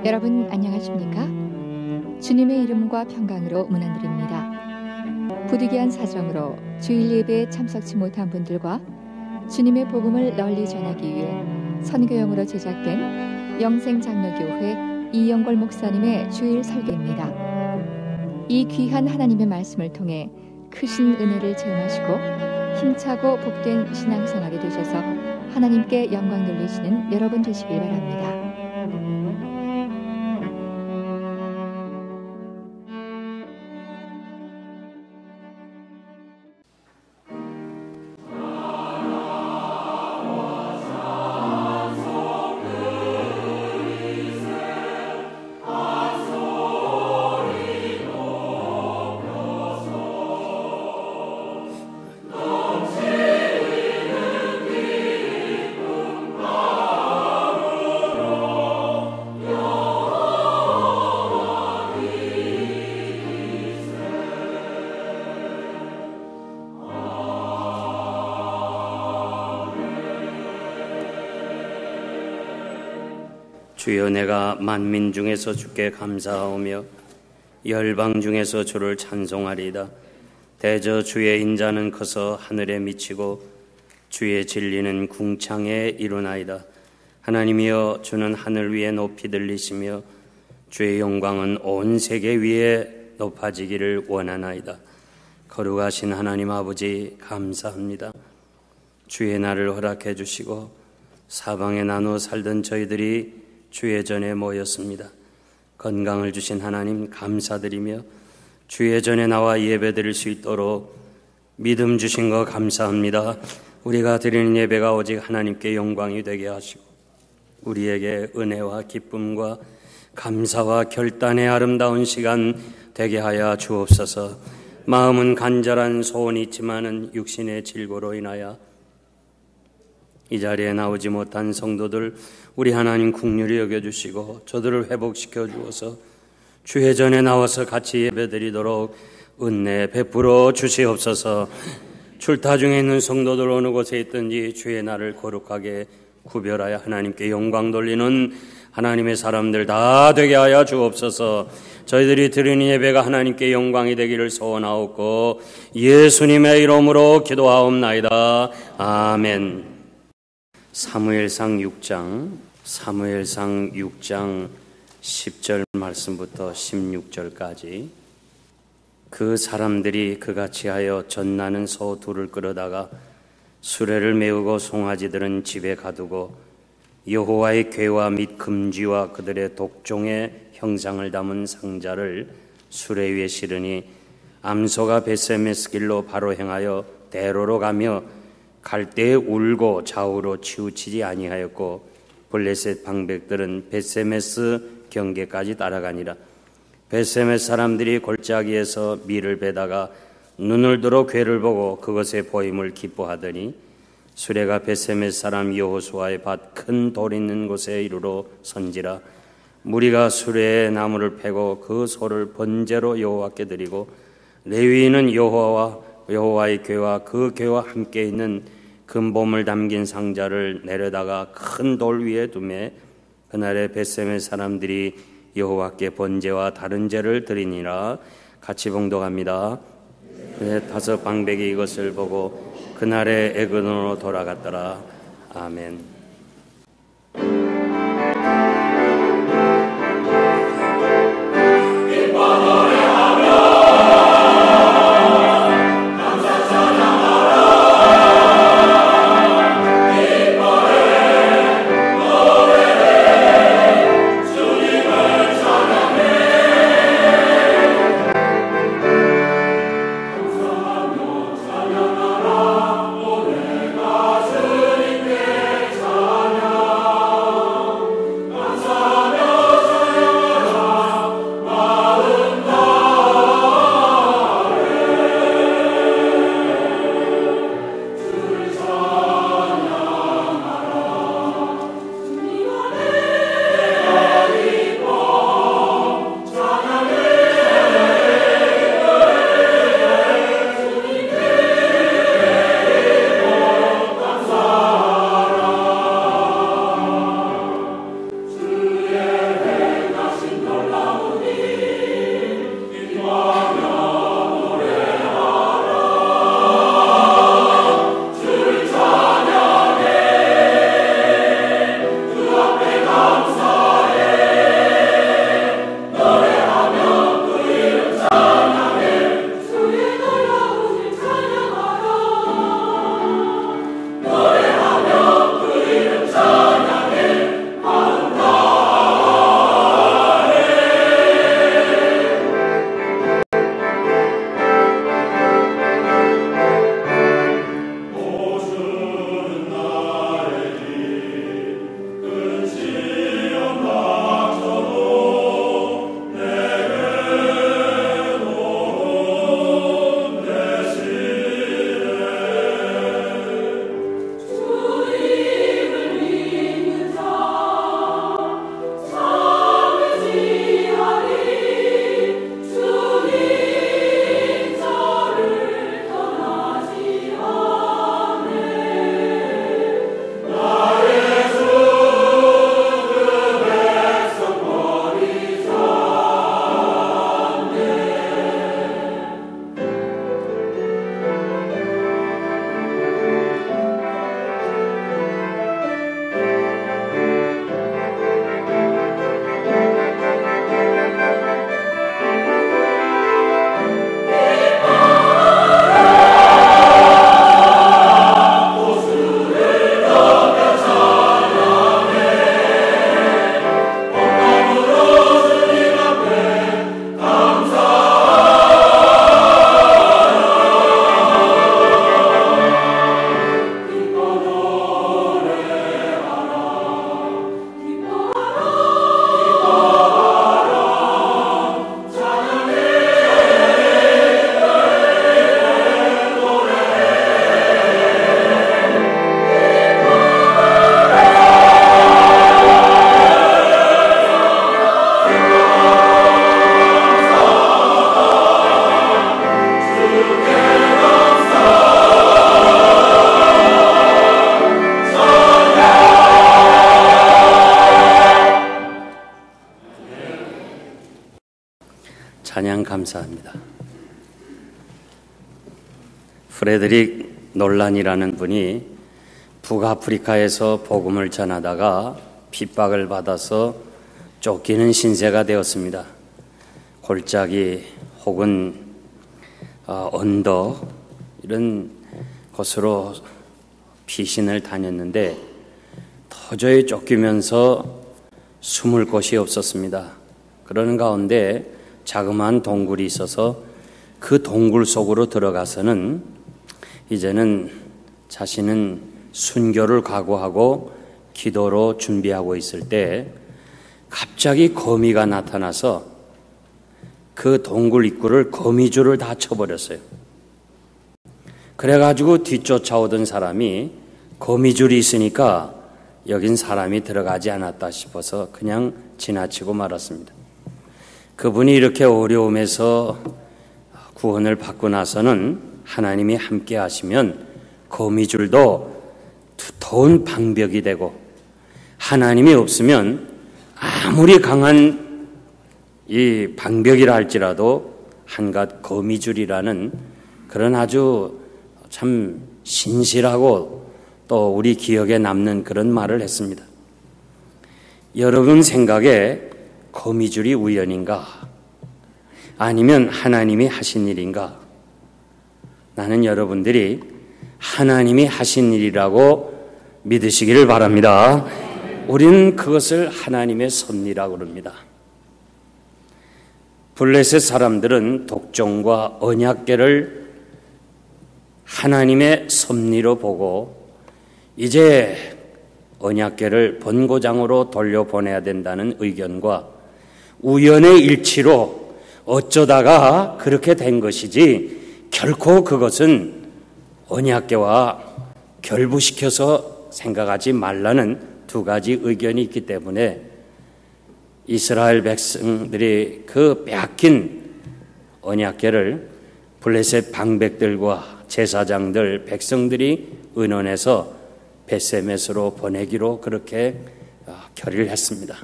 여러분 안녕하십니까? 주님의 이름과 평강으로 문안드립니다. 부득이한 사정으로 주일 예배에 참석치 못한 분들과 주님의 복음을 널리 전하기 위해 선교용으로 제작된 영생장로교회 이영걸 목사님의 주일 설교입니다. 이 귀한 하나님의 말씀을 통해 크신 은혜를 체험하시고 힘차고 복된 신앙생활이 되셔서 하나님께 영광 돌리시는 여러분 되시길 바랍니다. 주여, 내가 만민 중에서 주께 감사하오며 열방 중에서 주를 찬송하리이다. 대저 주의 인자는 커서 하늘에 미치고 주의 진리는 궁창에 이루나이다. 하나님이여, 주는 하늘 위에 높이 들리시며 주의 영광은 온 세계 위에 높아지기를 원하나이다. 거룩하신 하나님 아버지, 감사합니다. 주의 날을 허락해 주시고 사방에 나누어 살던 저희들이 주의 전에 모였습니다. 건강을 주신 하나님 감사드리며 주의 전에 나와 예배드릴 수 있도록 믿음 주신 거 감사합니다. 우리가 드리는 예배가 오직 하나님께 영광이 되게 하시고 우리에게 은혜와 기쁨과 감사와 결단의 아름다운 시간 되게 하여 주옵소서. 마음은 간절한 소원이 있지만은 육신의 질고로 인하여 이 자리에 나오지 못한 성도들 우리 하나님 긍휼히 여겨주시고 저들을 회복시켜 주어서 주의 전에 나와서 같이 예배드리도록 은혜 베풀어 주시옵소서. 출타 중에 있는 성도들 어느 곳에 있든지 주의 날을 거룩하게 구별하여 하나님께 영광 돌리는 하나님의 사람들 다 되게 하여 주옵소서. 저희들이 드리는 예배가 하나님께 영광이 되기를 소원하옵고 예수님의 이름으로 기도하옵나이다. 아멘. 사무엘상 6장 10절 말씀부터 16절까지. 그 사람들이 그같이 하여 젖나는 소 둘을 끌어다가 수레를 메우고 송아지들은 집에 가두고 여호와의 궤와 및 금지와 그들의 독종의 형상을 담은 상자를 수레 위에 실으니 암소가 벳세메스 길로 바로 행하여 대로로 가며 갈 때에 울고 좌우로 치우치지 아니하였고 블레셋 방백들은 벳세메스 경계까지 따라가니라. 벳세메스 사람들이 골짜기에서 밀을 베다가 눈을 들어 궤를 보고 그것의 보임을 기뻐하더니 수레가 벳세메스 사람 여호수아의 밭 큰 돌 있는 곳에 이르러 선지라. 무리가 수레에 나무를 패고 그 소를 번제로 여호와께 드리고 레위인은 여호와의 궤와 그 궤와 함께 있는 금보물 담긴 상자를 내려다가 큰 돌 위에 두매 그날에 벳세메스 사람들이 여호와께 번제와 다른 제를 드리니라. 같이 봉독합니다. 그의 5 방백이 이것을 보고 그날에 에그론으로 돌아갔더라. 아멘. 찬양하라, 오늘 가 주님께 찬양 감사합니다. 프레드릭 놀란이라는 분이 북아프리카에서 복음을 전하다가 핍박을 받아서 쫓기는 신세가 되었습니다. 골짜기 혹은 언덕 이런 곳으로 피신을 다녔는데 도저히 쫓기면서 숨을 곳이 없었습니다. 그러는 가운데 자그마한 동굴이 있어서 그 동굴 속으로 들어가서는 이제는 자신은 순교를 각오하고 기도로 준비하고 있을 때 갑자기 거미가 나타나서 그 동굴 입구를 거미줄을 다 쳐버렸어요. 그래가지고 뒤쫓아오던 사람이 거미줄이 있으니까 여긴 사람이 들어가지 않았다 싶어서 그냥 지나치고 말았습니다. 그분이 이렇게 어려움에서 구원을 받고 나서는 하나님이 함께 하시면 거미줄도 두터운 방벽이 되고, 하나님이 없으면 아무리 강한 이 방벽이라 할지라도 한갓 거미줄이라는 그런 아주 참 신실하고 또 우리 기억에 남는 그런 말을 했습니다. 여러분 생각에 거미줄이 우연인가? 아니면 하나님이 하신 일인가? 나는 여러분들이 하나님이 하신 일이라고 믿으시기를 바랍니다. 우리는 그것을 하나님의 섭리라고 그럽니다. 블레셋 사람들은 독종과 언약궤를 하나님의 섭리로 보고 이제 언약궤를 본고장으로 돌려보내야 된다는 의견과 우연의 일치로 어쩌다가 그렇게 된 것이지 결코 그것은 언약궤와 결부시켜서 생각하지 말라는 두 가지 의견이 있기 때문에 이스라엘 백성들이 그 빼앗긴 언약궤를 블레셋 방백들과 제사장들, 백성들이 의논해서 벳세메스로 보내기로 그렇게 결의를 했습니다.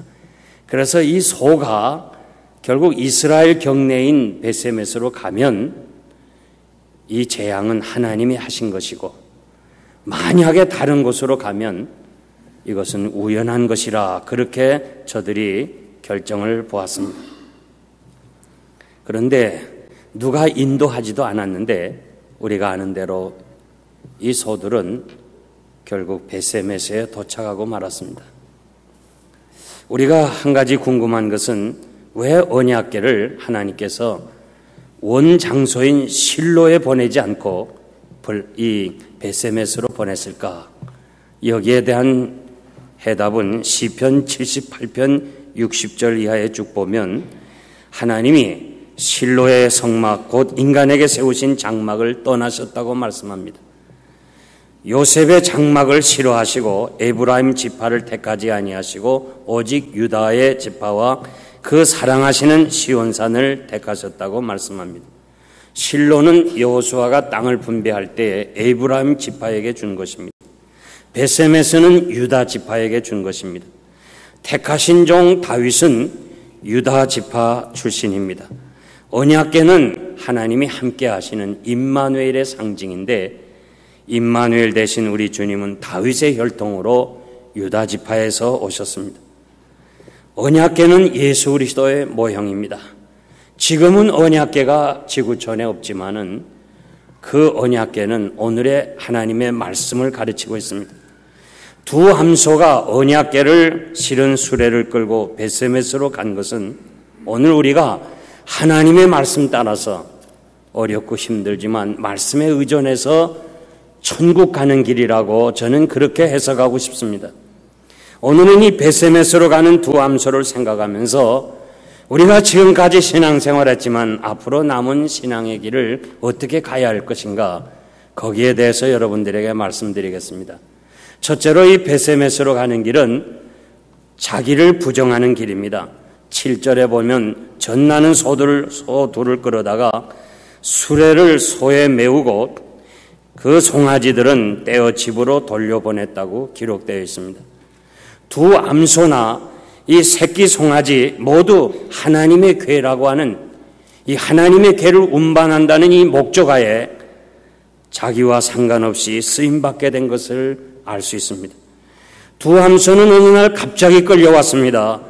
그래서 이 소가 결국 이스라엘 경내인 벳세메스로 가면 이 재앙은 하나님이 하신 것이고, 만약에 다른 곳으로 가면 이것은 우연한 것이라 그렇게 저들이 결정을 보았습니다. 그런데 누가 인도하지도 않았는데 우리가 아는 대로 이 소들은 결국 벳세메스에 도착하고 말았습니다. 우리가 한 가지 궁금한 것은 왜 언약궤를 하나님께서 원 장소인 실로에 보내지 않고 이 벳세메스로 보냈을까? 여기에 대한 해답은 시편 78편 60절 이하에 쭉 보면 하나님이 실로의 성막 곧 인간에게 세우신 장막을 떠나셨다고 말씀합니다. 요셉의 장막을 싫어하시고 에브라임 지파를 택하지 아니하시고 오직 유다의 지파와 그 사랑하시는 시온산을 택하셨다고 말씀합니다. 실로는 여호수아가 땅을 분배할 때 에브라임 지파에게 준 것입니다. 벳세메스는 유다 지파에게 준 것입니다. 택하신 종 다윗은 유다 지파 출신입니다. 언약궤는 하나님이 함께 하시는 임마누엘의 상징인데, 임마누엘 대신 우리 주님은 다윗의 혈통으로 유다 지파에서 오셨습니다. 언약궤는 예수 그리스도의 모형입니다. 지금은 언약궤가 지구촌에 없지만은 그 언약궤는 오늘의 하나님의 말씀을 가르치고 있습니다. 두 함소가 언약궤를 실은 수레를 끌고 벳세메스로 간 것은 오늘 우리가 하나님의 말씀 따라서 어렵고 힘들지만 말씀에 의존해서 천국 가는 길이라고 저는 그렇게 해석하고 싶습니다. 오늘은 이 벳세메스로 가는 두 함소를 생각하면서 우리가 지금까지 신앙생활했지만 앞으로 남은 신앙의 길을 어떻게 가야 할 것인가, 거기에 대해서 여러분들에게 말씀드리겠습니다. 첫째로 이 벳세메스로 가는 길은 자기를 부정하는 길입니다. 7절에 보면 젖나는 소 둘을 끌어다가 수레를 소에 메우고 그 송아지들은 떼어 집으로 돌려보냈다고 기록되어 있습니다. 두 암소나 이 새끼 송아지 모두 하나님의 궤라고 하는 이 하나님의 계를 운반한다는 이 목적하에 자기와 상관없이 쓰임받게 된 것을 알 수 있습니다. 두 함선은 어느 날 갑자기 끌려왔습니다.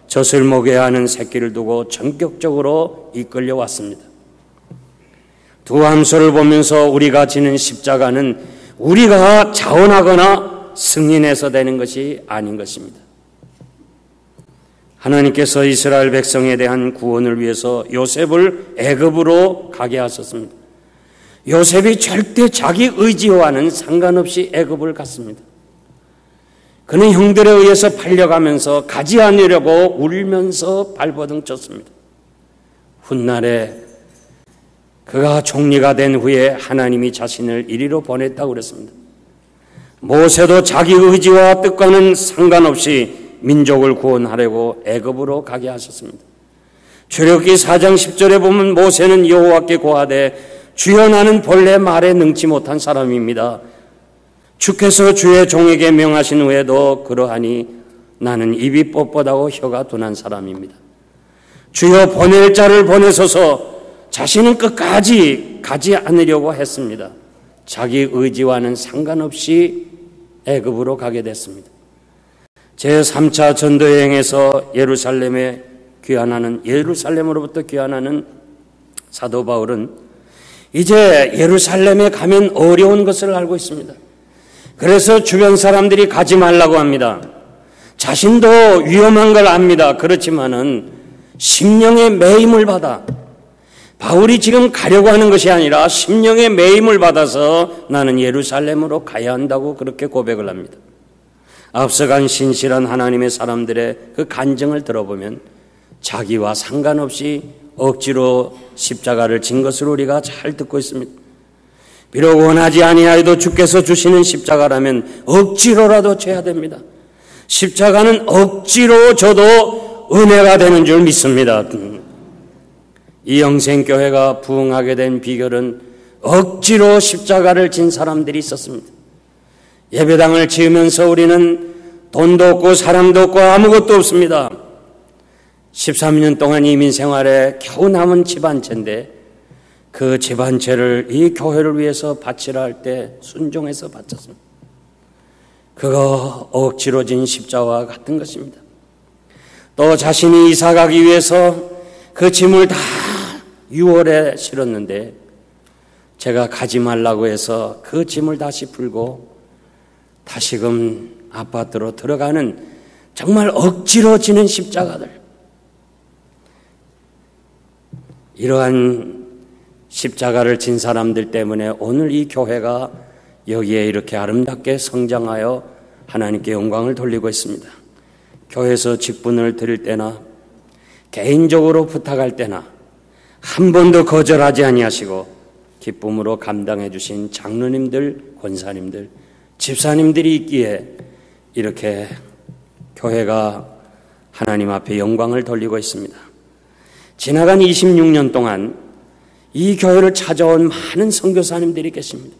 젖을 먹여야 하는 새끼를 두고 전격적으로 이끌려왔습니다. 두 함선을 보면서 우리가 지는 십자가는 우리가 자원하거나 승인해서 되는 것이 아닌 것입니다. 하나님께서 이스라엘 백성에 대한 구원을 위해서 요셉을 애굽으로 가게 하셨습니다. 요셉이 절대 자기 의지와는 상관없이 애굽을 갔습니다. 그는 형들에 의해서 팔려가면서 가지 않으려고 울면서 발버둥 쳤습니다. 훗날에 그가 총리가 된 후에 하나님이 자신을 이리로 보냈다고 그랬습니다. 모세도 자기 의지와 뜻과는 상관없이 민족을 구원하려고 애굽으로 가게 하셨습니다. 출애굽기 4장 10절에 보면 모세는 여호와께 고하되 주여 나는 본래 말에 능치 못한 사람입니다. 주께서 주의 종에게 명하신 후에도 그러하니 나는 입이 뻣뻣하고 혀가 둔한 사람입니다. 주여 보낼 자를 보내소서. 자신은 끝까지 가지 않으려고 했습니다. 자기 의지와는 상관없이 애굽으로 가게 됐습니다. 제3차 전도여행에서 예루살렘으로부터 귀환하는 사도 바울은 이제 예루살렘에 가면 어려운 것을 알고 있습니다. 그래서 주변 사람들이 가지 말라고 합니다. 자신도 위험한 걸 압니다. 그렇지만은 심령의 매임을 받아 바울이 지금 가려고 하는 것이 아니라 심령의 매임을 받아서 나는 예루살렘으로 가야 한다고 그렇게 고백을 합니다. 앞서간 신실한 하나님의 사람들의 그 간증을 들어보면 자기와 상관없이 억지로 십자가를 진 것을 우리가 잘 듣고 있습니다. 비록 원하지 아니하여도 주께서 주시는 십자가라면 억지로라도 져야 됩니다. 십자가는 억지로 져도 은혜가 되는 줄 믿습니다. 이 영생교회가 부흥하게 된 비결은 억지로 십자가를 진 사람들이 있었습니다. 예배당을 지으면서 우리는 돈도 없고 사람도 없고 아무것도 없습니다. 13년 동안 이민 생활에 겨우 남은 집 한 채인데 그 집 한 채를 이 교회를 위해서 바치라 할 때 순종해서 바쳤습니다. 그거 억지로 진 십자가와 같은 것입니다. 또 자신이 이사 가기 위해서 그 짐을 다 6월에 실었는데 제가 가지 말라고 해서 그 짐을 다시 풀고 다시금 아파트로 들어가는 정말 억지로 지는 십자가들, 이러한 십자가를 진 사람들 때문에 오늘 이 교회가 여기에 이렇게 아름답게 성장하여 하나님께 영광을 돌리고 있습니다. 교회에서 직분을 드릴 때나 개인적으로 부탁할 때나 한 번도 거절하지 아니하시고 기쁨으로 감당해 주신 장로님들, 권사님들, 집사님들이 있기에 이렇게 교회가 하나님 앞에 영광을 돌리고 있습니다. 지나간 26년 동안 이 교회를 찾아온 많은 선교사님들이 계십니다.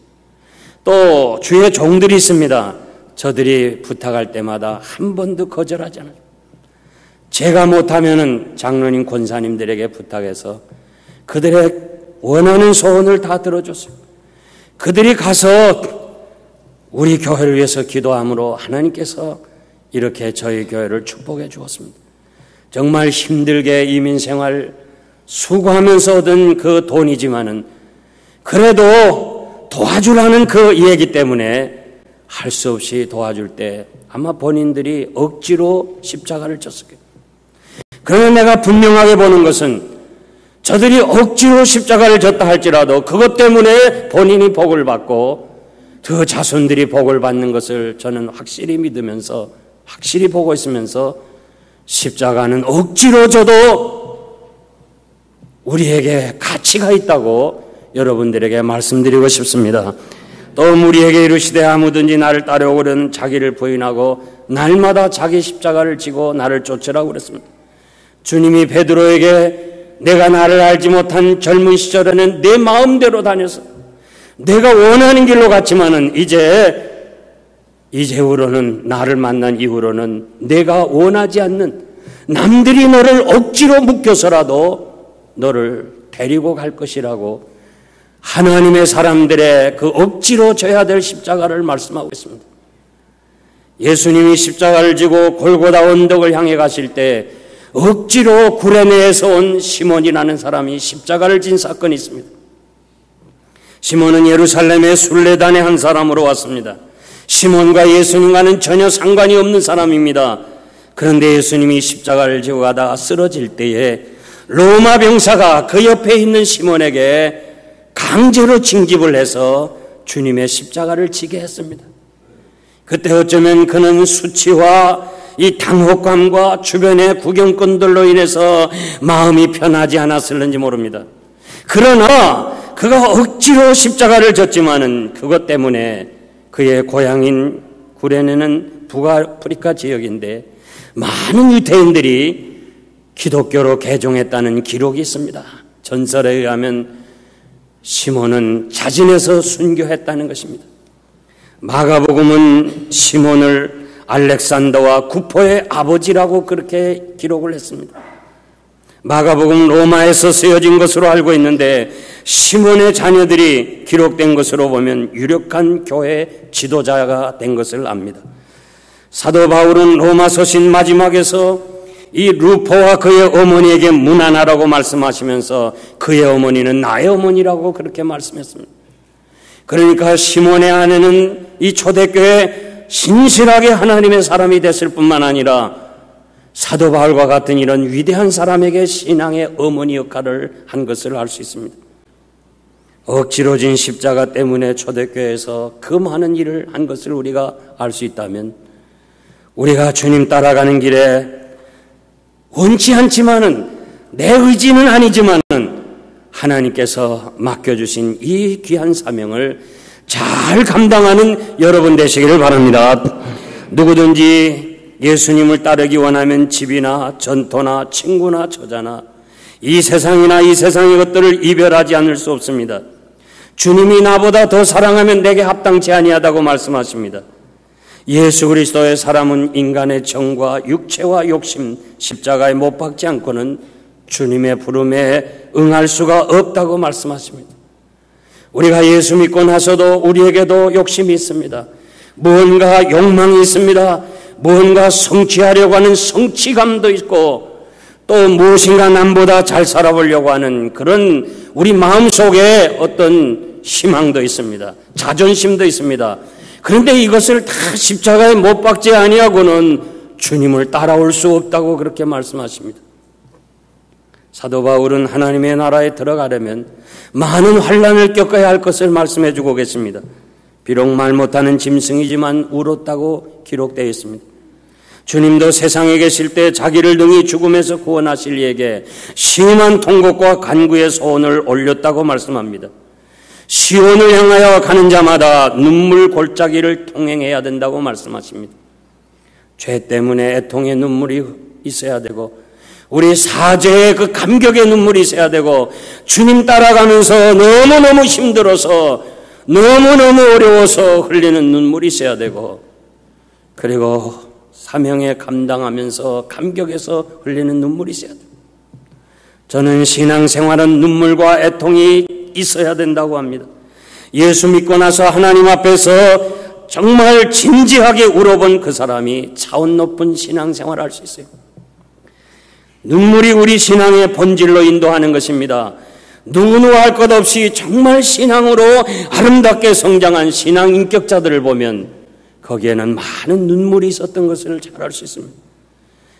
또 주의 종들이 있습니다. 저들이 부탁할 때마다 한 번도 거절하지 않아요. 제가 못하면은 장로님, 권사님들에게 부탁해서 그들의 원하는 소원을 다 들어줬어요. 그들이 가서 우리 교회를 위해서 기도함으로 하나님께서 이렇게 저희 교회를 축복해 주었습니다. 정말 힘들게 이민생활 수고하면서 얻은 그 돈이지만은 그래도 도와주라는 그 얘기 때문에 할 수 없이 도와줄 때 아마 본인들이 억지로 십자가를 졌을 거예요. 그러나 내가 분명하게 보는 것은 저들이 억지로 십자가를 졌다 할지라도 그것 때문에 본인이 복을 받고 그 자손들이 복을 받는 것을 저는 확실히 믿으면서 확실히 보고 있으면서 십자가는 억지로 져도 우리에게 가치가 있다고 여러분들에게 말씀드리고 싶습니다. 또 우리에게 이르시되 아무든지 나를 따라오거든 자기를 부인하고 날마다 자기 십자가를 지고 나를 쫓으라고 그랬습니다. 주님이 베드로에게 내가 나를 알지 못한 젊은 시절에는 내 마음대로 다녀서 내가 원하는 길로 갔지만은 이제후로는 나를 만난 이후로는 내가 원하지 않는 남들이 너를 억지로 묶여서라도 너를 데리고 갈 것이라고 하나님의 사람들의 그 억지로 져야 될 십자가를 말씀하고 있습니다. 예수님이 십자가를 지고 골고다 언덕을 향해 가실 때 억지로 구레네에서 온 시몬이라는 사람이 십자가를 진 사건이 있습니다. 시몬은 예루살렘의 순례단의 한 사람으로 왔습니다. 시몬과 예수님과는 전혀 상관이 없는 사람입니다. 그런데 예수님이 십자가를 지고 가다가 쓰러질 때에 로마 병사가 그 옆에 있는 시몬에게 강제로 징집을 해서 주님의 십자가를 지게 했습니다. 그때 어쩌면 그는 수치와 이 당혹감과 주변의 구경꾼들로 인해서 마음이 편하지 않았을는지 모릅니다. 그러나 그가 억지로 십자가를 졌지만은 그것 때문에 그의 고향인 구레네는 북아프리카 지역인데 많은 유대인들이 기독교로 개종했다는 기록이 있습니다. 전설에 의하면 시몬은 자진해서 순교했다는 것입니다. 마가복음은 시몬을 알렉산더와 구포의 아버지라고 그렇게 기록을 했습니다. 마가복음 로마에서 쓰여진 것으로 알고 있는데 시몬의 자녀들이 기록된 것으로 보면 유력한 교회 지도자가 된 것을 압니다. 사도 바울은 로마 서신 마지막에서 이 루포와 그의 어머니에게 문안하라고 말씀하시면서 그의 어머니는 나의 어머니라고 그렇게 말씀했습니다. 그러니까 시몬의 아내는 이 초대교회 신실하게 하나님의 사람이 됐을 뿐만 아니라 사도 바울과 같은 이런 위대한 사람에게 신앙의 어머니 역할을 한 것을 알 수 있습니다. 억지로 진 십자가 때문에 초대교회에서 그 많은 일을 한 것을 우리가 알 수 있다면 우리가 주님 따라가는 길에 원치 않지만은 내 의지는 아니지만은 하나님께서 맡겨주신 이 귀한 사명을 잘 감당하는 여러분 되시기를 바랍니다. 누구든지 예수님을 따르기 원하면 집이나 전토나 친구나 처자나 이 세상이나 이 세상의 것들을 이별하지 않을 수 없습니다. 주님이 나보다 더 사랑하면 내게 합당치 아니하다고 말씀하십니다. 예수 그리스도의 사람은 인간의 정과 육체와 욕심, 십자가에 못 박지 않고는 주님의 부름에 응할 수가 없다고 말씀하십니다. 우리가 예수 믿고 나서도 우리에게도 욕심이 있습니다. 무언가 욕망이 있습니다. 무언가 성취하려고 하는 성취감도 있고 또 무엇인가 남보다 잘 살아보려고 하는 그런 우리 마음속에 어떤 희망도 있습니다. 자존심도 있습니다. 그런데 이것을 다 십자가에 못 박지 아니하고는 주님을 따라올 수 없다고 그렇게 말씀하십니다. 사도 바울은 하나님의 나라에 들어가려면 많은 환난을 겪어야 할 것을 말씀해 주고 계십니다. 비록 말 못하는 짐승이지만 울었다고 기록되어 있습니다. 주님도 세상에 계실 때 자기를 능히 죽음에서 구원하실 이에게 심한 통곡과 간구의 소원을 올렸다고 말씀합니다. 시온을 향하여 가는 자마다 눈물 골짜기를 통행해야 된다고 말씀하십니다. 죄 때문에 애통의 눈물이 있어야 되고 우리 사죄의 그 감격의 눈물이 있어야 되고 주님 따라가면서 너무너무 힘들어서 너무너무 어려워서 흘리는 눈물이 있어야 되고 그리고 사명에 감당하면서 감격해서 흘리는 눈물이 있어야 돼요. 저는 신앙생활은 눈물과 애통이 있어야 된다고 합니다. 예수 믿고 나서 하나님 앞에서 정말 진지하게 울어본 그 사람이 차원 높은 신앙생활을 할 수 있어요. 눈물이 우리 신앙의 본질로 인도하는 것입니다. 누구누구 할 것 없이 정말 신앙으로 아름답게 성장한 신앙 인격자들을 보면 거기에는 많은 눈물이 있었던 것을 잘 알 수 있습니다.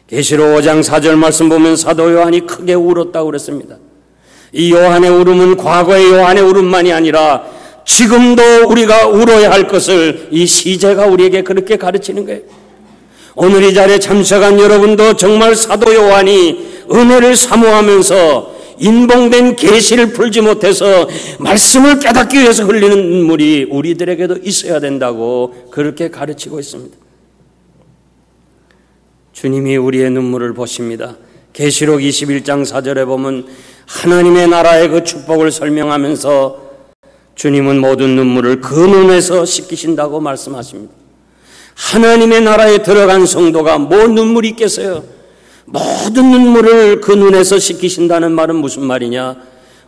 계시록 5장 4절 말씀 보면 사도 요한이 크게 울었다고 그랬습니다. 이 요한의 울음은 과거의 요한의 울음만이 아니라 지금도 우리가 울어야 할 것을 이 시제가 우리에게 그렇게 가르치는 거예요. 오늘 이 자리에 참석한 여러분도 정말 사도 요한이 은혜를 사모하면서 인봉된 계시를 풀지 못해서 말씀을 깨닫기 위해서 흘리는 눈물이 우리들에게도 있어야 된다고 그렇게 가르치고 있습니다. 주님이 우리의 눈물을 보십니다. 계시록 21장 4절에 보면 하나님의 나라의 그 축복을 설명하면서 주님은 모든 눈물을 그 눈에서 씻기신다고 말씀하십니다. 하나님의 나라에 들어간 성도가 뭐 눈물이 있겠어요? 모든 눈물을 그 눈에서 씻기신다는 말은 무슨 말이냐?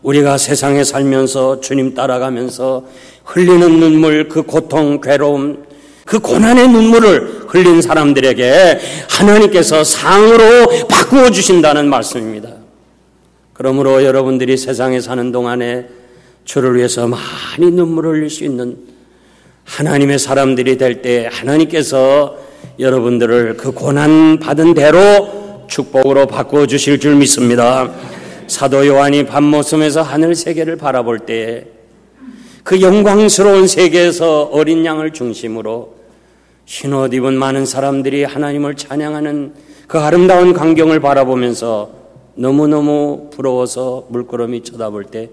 우리가 세상에 살면서 주님 따라가면서 흘리는 눈물, 그 고통, 괴로움, 그 고난의 눈물을 흘린 사람들에게 하나님께서 상으로 바꾸어 주신다는 말씀입니다. 그러므로 여러분들이 세상에 사는 동안에 주를 위해서 많이 눈물을 흘릴 수 있는 하나님의 사람들이 될 때 하나님께서 여러분들을 그 고난 받은 대로 축복으로 바꾸어 주실 줄 믿습니다. 사도 요한이 밤모섬에서 하늘 세계를 바라볼 때에 그 영광스러운 세계에서 어린 양을 중심으로 흰옷 입은 많은 사람들이 하나님을 찬양하는 그 아름다운 광경을 바라보면서 너무너무 부러워서 물끄러미 쳐다볼 때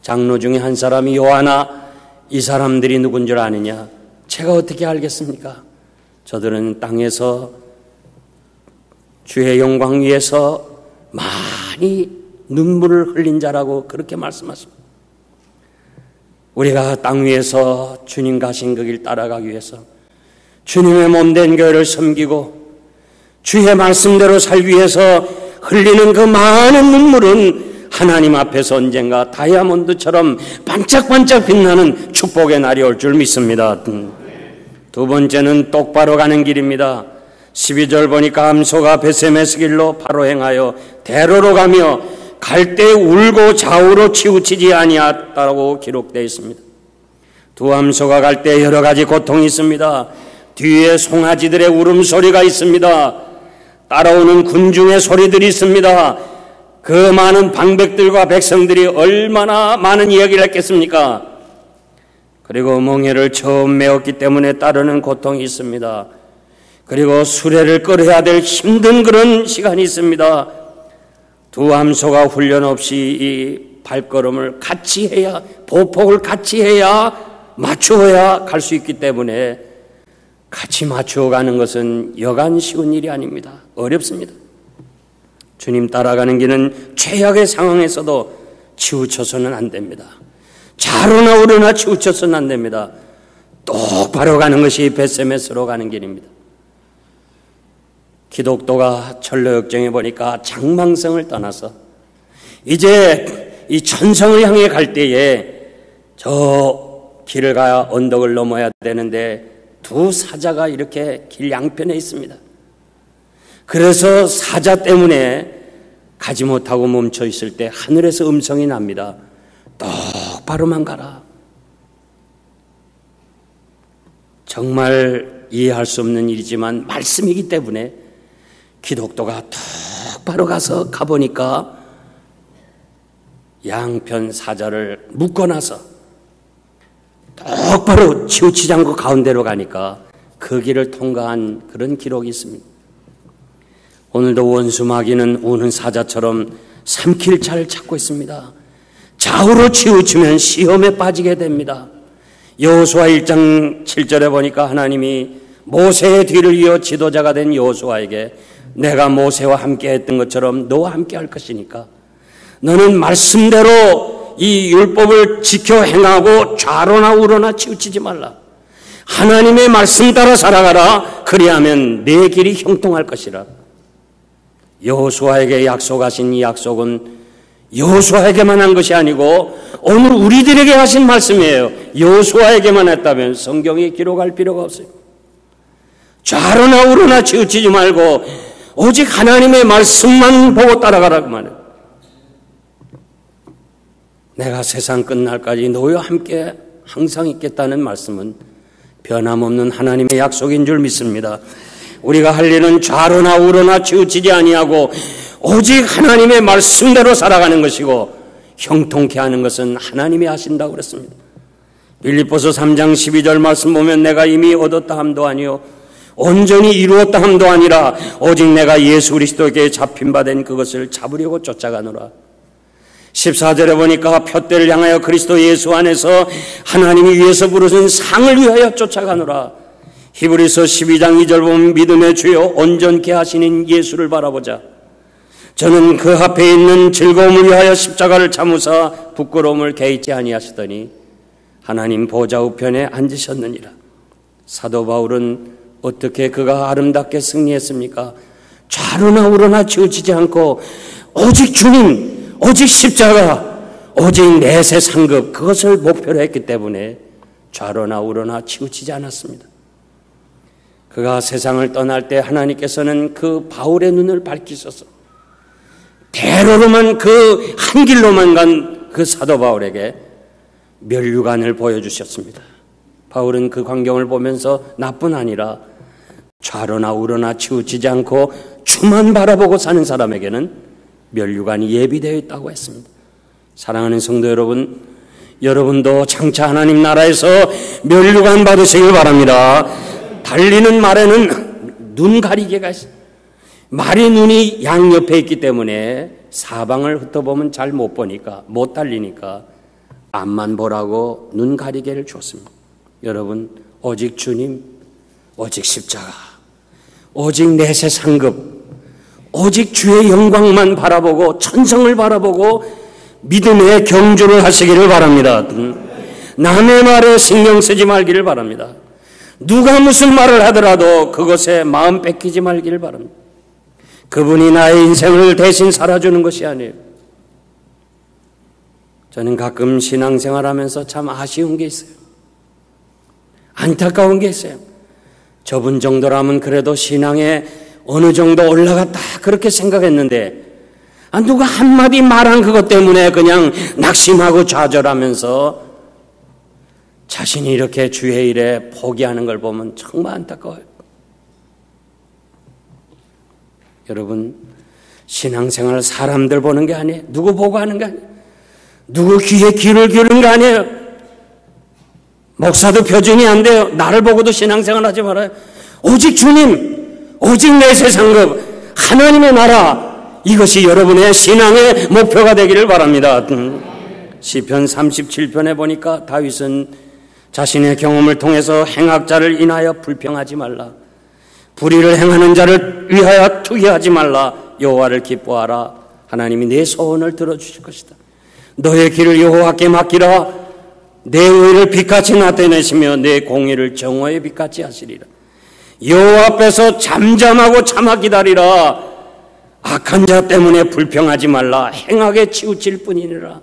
장로 중에 한 사람이 요한아, 이 사람들이 누군 줄 아느냐? 제가 어떻게 알겠습니까? 저들은 땅에서 주의 영광 위에서 많이 눈물을 흘린 자라고 그렇게 말씀하십니다. 우리가 땅 위에서 주님 가신 그 길 따라가기 위해서 주님의 몸된 교회를 섬기고 주의 말씀대로 살기 위해서 흘리는 그 많은 눈물은 하나님 앞에서 언젠가 다이아몬드처럼 반짝반짝 빛나는 축복의 날이 올 줄 믿습니다. 두 번째는 똑바로 가는 길입니다. 12절 보니까 암소가 벳세메스 길로 바로 행하여 대로로 가며 갈 때 울고 좌우로 치우치지 아니하였다고 기록되어 있습니다. 두 암소가 갈 때 여러 가지 고통이 있습니다. 뒤에 송아지들의 울음소리가 있습니다. 따라오는 군중의 소리들이 있습니다. 그 많은 방백들과 백성들이 얼마나 많은 이야기를 했겠습니까? 그리고 멍에를 처음 메었기 때문에 따르는 고통이 있습니다. 그리고 수레를 끌어야 될 힘든 그런 시간이 있습니다. 두 암소가 훈련 없이 이 발걸음을 같이 해야, 보폭을 같이 해야, 맞추어야 갈 수 있기 때문에 같이 맞추어 가는 것은 여간 쉬운 일이 아닙니다. 어렵습니다. 주님 따라가는 길은 최악의 상황에서도 치우쳐서는 안 됩니다. 좌로나 우로나 치우쳐서는 안 됩니다. 똑바로 가는 것이 벳세메스로 가는 길입니다. 기독도가 철로역정에 보니까 장망성을 떠나서 이제 이 천성을 향해 갈 때에 저 길을 가야 언덕을 넘어야 되는데 두 사자가 이렇게 길 양편에 있습니다. 그래서 사자 때문에 가지 못하고 멈춰 있을 때 하늘에서 음성이 납니다. 똑바로만 가라. 정말 이해할 수 없는 일이지만 말씀이기 때문에 기독도가 똑바로 가서 가보니까 양편 사자를 묶어놔서 똑바로 치우치지 않고 가운데로 가니까 그 길을 통과한 그런 기록이 있습니다. 오늘도 원수 마귀는 우는 사자처럼 삼킬 차를 찾고 있습니다. 좌우로 치우치면 시험에 빠지게 됩니다. 여호수아 1장 7절에 보니까 하나님이 모세의 뒤를 이어 지도자가 된 여호수아에게 내가 모세와 함께 했던 것처럼 너와 함께 할 것이니까 너는 말씀대로 이 율법을 지켜 행하고 좌로나 우로나 치우치지 말라. 하나님의 말씀 따라 살아가라. 그리하면 내 길이 형통할 것이라. 여호수아에게 약속하신 이 약속은 여호수아에게만 한 것이 아니고 오늘 우리들에게 하신 말씀이에요. 여호수아에게만 했다면 성경에 기록할 필요가 없어요. 좌로나 우로나 치우치지 말고 오직 하나님의 말씀만 보고 따라가라고 말해요. 내가 세상 끝날까지 너희와 함께 항상 있겠다는 말씀은 변함없는 하나님의 약속인 줄 믿습니다. 우리가 할 일은 좌로나 우로나 치우치지 아니하고 오직 하나님의 말씀대로 살아가는 것이고 형통케 하는 것은 하나님이 하신다고 그랬습니다. 빌립보서 3장 12절 말씀 보면 내가 이미 얻었다 함도 아니요 온전히 이루었다 함도 아니라 오직 내가 예수 그리스도에게 잡힌 바 된 그것을 잡으려고 쫓아가노라. 14절에 보니까 푯대를 향하여 그리스도 예수 안에서 하나님이 위에서 부르신 상을 위하여 쫓아가노라. 히브리서 12장 2절 보면 믿음의 주요 온전케 하시는 예수를 바라보자. 저는 그 앞에 있는 즐거움을 위하여 십자가를 참으사 부끄러움을 개의치 아니하시더니 하나님 보좌 우편에 앉으셨느니라. 사도 바울은 어떻게 그가 아름답게 승리했습니까? 좌로나 우로나 치우치지 않고 오직 주님, 오직 십자가, 오직 내세 상급, 그것을 목표로 했기 때문에 좌로나 우로나 치우치지 않았습니다. 그가 세상을 떠날 때 하나님께서는 그 바울의 눈을 밝히셔서 대로로만 그 한 길로만 간 그 사도 바울에게 면류관을 보여주셨습니다. 바울은 그 광경을 보면서 나뿐 아니라 좌로나 우로나 치우치지 않고 주만 바라보고 사는 사람에게는 면류관이 예비되어 있다고 했습니다. 사랑하는 성도 여러분, 여러분도 장차 하나님 나라에서 면류관 받으시길 바랍니다. 달리는 말에는 눈 가리개가 있어요. 말의 눈이 양옆에 있기 때문에 사방을 흩어보면 잘 못 보니까, 못 달리니까 앞만 보라고 눈 가리개를 줬습니다. 여러분, 오직 주님, 오직 십자가, 오직 내세 상급, 오직 주의 영광만 바라보고 천성을 바라보고 믿음의 경주를 하시기를 바랍니다. 남의 말에 신경 쓰지 말기를 바랍니다. 누가 무슨 말을 하더라도 그것에 마음 뺏기지 말기를 바랍니다. 그분이 나의 인생을 대신 살아주는 것이 아니에요. 저는 가끔 신앙생활하면서 참 아쉬운 게 있어요. 안타까운 게 있어요. 저분 정도라면 그래도 신앙에 어느 정도 올라갔다 그렇게 생각했는데 누가 한마디 말한 그것 때문에 그냥 낙심하고 좌절하면서 자신이 이렇게 주의 일에 포기하는 걸 보면 정말 안타까워요. 여러분, 신앙생활 사람들 보는 게 아니에요. 누구 보고 하는 게 아니에요. 누구 귀에 귀를 기울이는 게 아니에요. 목사도 표준이 안 돼요. 나를 보고도 신앙생활 하지 말아요. 오직 주님, 오직 내세 상급, 하나님의 나라, 이것이 여러분의 신앙의 목표가 되기를 바랍니다. 시편 37편에 보니까 다윗은 자신의 경험을 통해서 행악자를 인하여 불평하지 말라. 불의를 행하는 자를 위하여 투기하지 말라. 여호와를 기뻐하라. 하나님이 내 소원을 들어주실 것이다. 너의 길을 여호와께 맡기라. 내 의를 빛같이 나타내시며 내 공의를 정오의 빛같이 하시리라. 여호와 앞에서 잠잠하고 참아 기다리라. 악한 자 때문에 불평하지 말라. 행악에 치우칠 뿐이니라.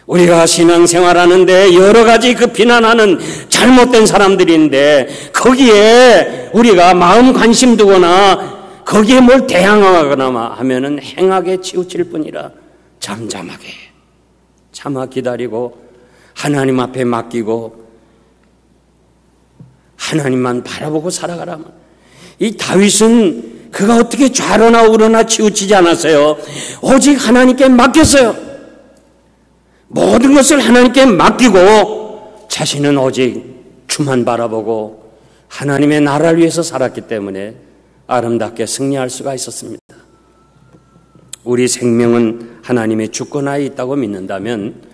우리가 신앙생활하는데 여러 가지 그 비난하는 잘못된 사람들인데 거기에 우리가 마음 관심 두거나 거기에 뭘 대항하거나 하면은 행악에 치우칠 뿐이라. 잠잠하게 참아 기다리고 하나님 앞에 맡기고 하나님만 바라보고 살아가라. 이 다윗은 그가 어떻게 좌로나 우로나 치우치지 않았어요. 오직 하나님께 맡겼어요. 모든 것을 하나님께 맡기고 자신은 오직 주만 바라보고 하나님의 나라를 위해서 살았기 때문에 아름답게 승리할 수가 있었습니다. 우리 생명은 하나님의 주권하에 있다고 믿는다면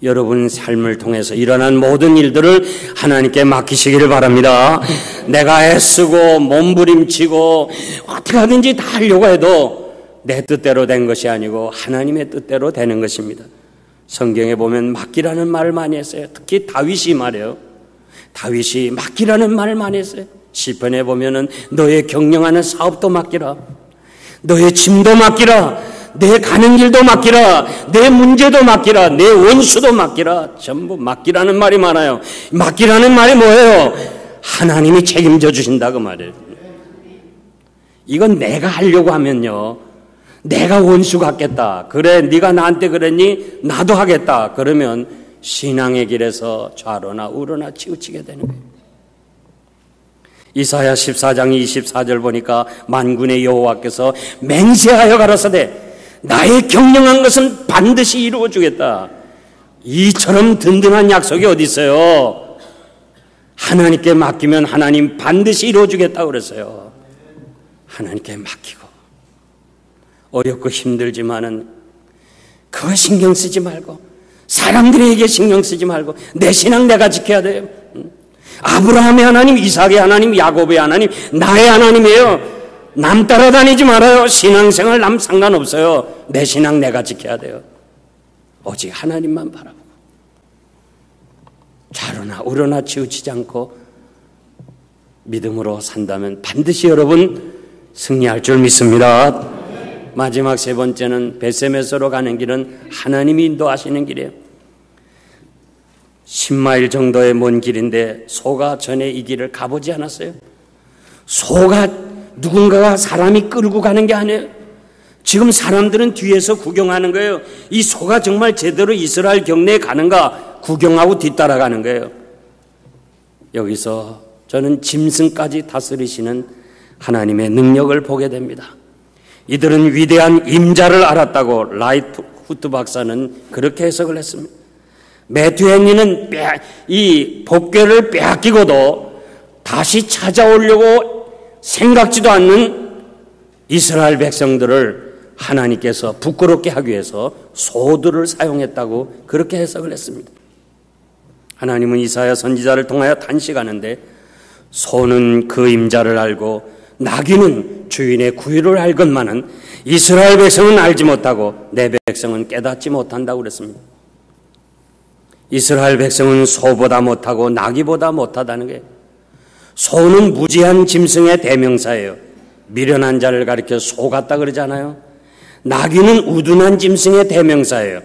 여러분 삶을 통해서 일어난 모든 일들을 하나님께 맡기시기를 바랍니다. 내가 애쓰고 몸부림치고 어떻게 하든지 다 하려고 해도 내 뜻대로 된 것이 아니고 하나님의 뜻대로 되는 것입니다. 성경에 보면 맡기라는 말을 많이 했어요. 특히 다윗이 말이에요. 다윗이 맡기라는 말을 많이 했어요. 시편에 보면은 너의 경영하는 사업도 맡기라. 너의 짐도 맡기라. 내 가는 길도 맡기라. 내 문제도 맡기라. 내 원수도 맡기라. 전부 맡기라는 말이 많아요. 맡기라는 말이 뭐예요? 하나님이 책임져 주신다 그 말이에요. 이건 내가 하려고 하면요, 내가 원수 같겠다. 그래, 네가 나한테 그랬니? 나도 하겠다. 그러면 신앙의 길에서 좌로나 우로나 치우치게 되는 거예요. 이사야 14장 24절 보니까 만군의 여호와께서 맹세하여 가라사대 나의 경영한 것은 반드시 이루어 주겠다. 이처럼 든든한 약속이 어디 있어요? 하나님께 맡기면 하나님 반드시 이루어 주겠다고 그랬어요. 하나님께 맡기고 어렵고 힘들지만은 그거 신경 쓰지 말고 사람들에게 신경 쓰지 말고 내 신앙 내가 지켜야 돼요. 아브라함의 하나님, 이삭의 하나님, 야곱의 하나님, 나의 하나님이에요. 남 따라다니지 말아요. 신앙생활 남 상관없어요. 내 신앙 내가 지켜야 돼요. 오직 하나님만 바라보고 좌로나 우로나 치우치지 않고 믿음으로 산다면 반드시 여러분 승리할 줄 믿습니다. 마지막 세 번째는 베세메스로 가는 길은 하나님이 인도하시는 길이에요. 10마일 정도의 먼 길인데 소가 전에 이 길을 가보지 않았어요. 소가 누군가가 사람이 끌고 가는 게 아니에요. 지금 사람들은 뒤에서 구경하는 거예요. 이 소가 정말 제대로 이스라엘 경내에 가는가 구경하고 뒤따라가는 거예요. 여기서 저는 짐승까지 다스리시는 하나님의 능력을 보게 됩니다. 이들은 위대한 임자를 알았다고 라이트후트 박사는 그렇게 해석을 했습니다. 매튜 헨리는 이 복궤를 빼앗기고도 다시 찾아오려고 생각지도 않는 이스라엘 백성들을 하나님께서 부끄럽게 하기 위해서 소들을 사용했다고 그렇게 해석을 했습니다. 하나님은 이사야 선지자를 통하여 단식하는데 소는 그 임자를 알고 나귀는 주인의 구유를 알건만은 이스라엘 백성은 알지 못하고 내 백성은 깨닫지 못한다고 그랬습니다. 이스라엘 백성은 소보다 못하고 나귀보다 못하다는 게, 소는 무지한 짐승의 대명사예요. 미련한 자를 가리켜 소 같다 그러잖아요. 나귀는 우둔한 짐승의 대명사예요.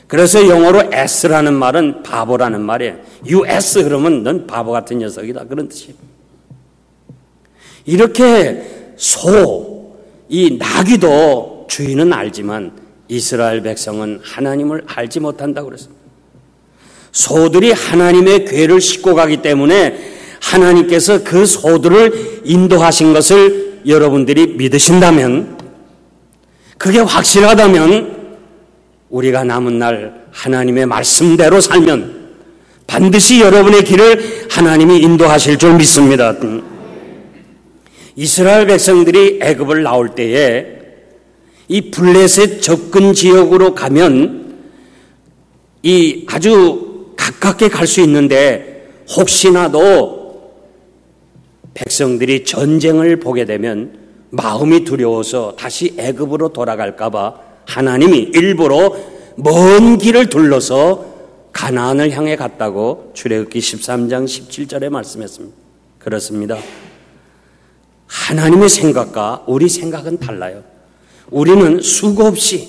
그래서 영어로 S라는 말은 바보라는 말이에요. You S 그러면 넌 바보 같은 녀석이다 그런 뜻이에요. 이렇게 이 나귀도 주인은 알지만 이스라엘 백성은 하나님을 알지 못한다고 그랬습니다. 소들이 하나님의 궤를 싣고 가기 때문에 하나님께서 그 소들을 인도하신 것을 여러분들이 믿으신다면, 그게 확실하다면 우리가 남은 날 하나님의 말씀대로 살면 반드시 여러분의 길을 하나님이 인도하실 줄 믿습니다. 이스라엘 백성들이 애굽을 나올 때에 이 블레셋 접근 지역으로 가면 이 아주 가깝게 갈 수 있는데, 혹시나도 백성들이 전쟁을 보게 되면 마음이 두려워서 다시 애굽으로 돌아갈까 봐 하나님이 일부러 먼 길을 둘러서 가나안을 향해 갔다고 출애굽기 13장 17절에 말씀했습니다. 그렇습니다. 하나님의 생각과 우리 생각은 달라요. 우리는 수고 없이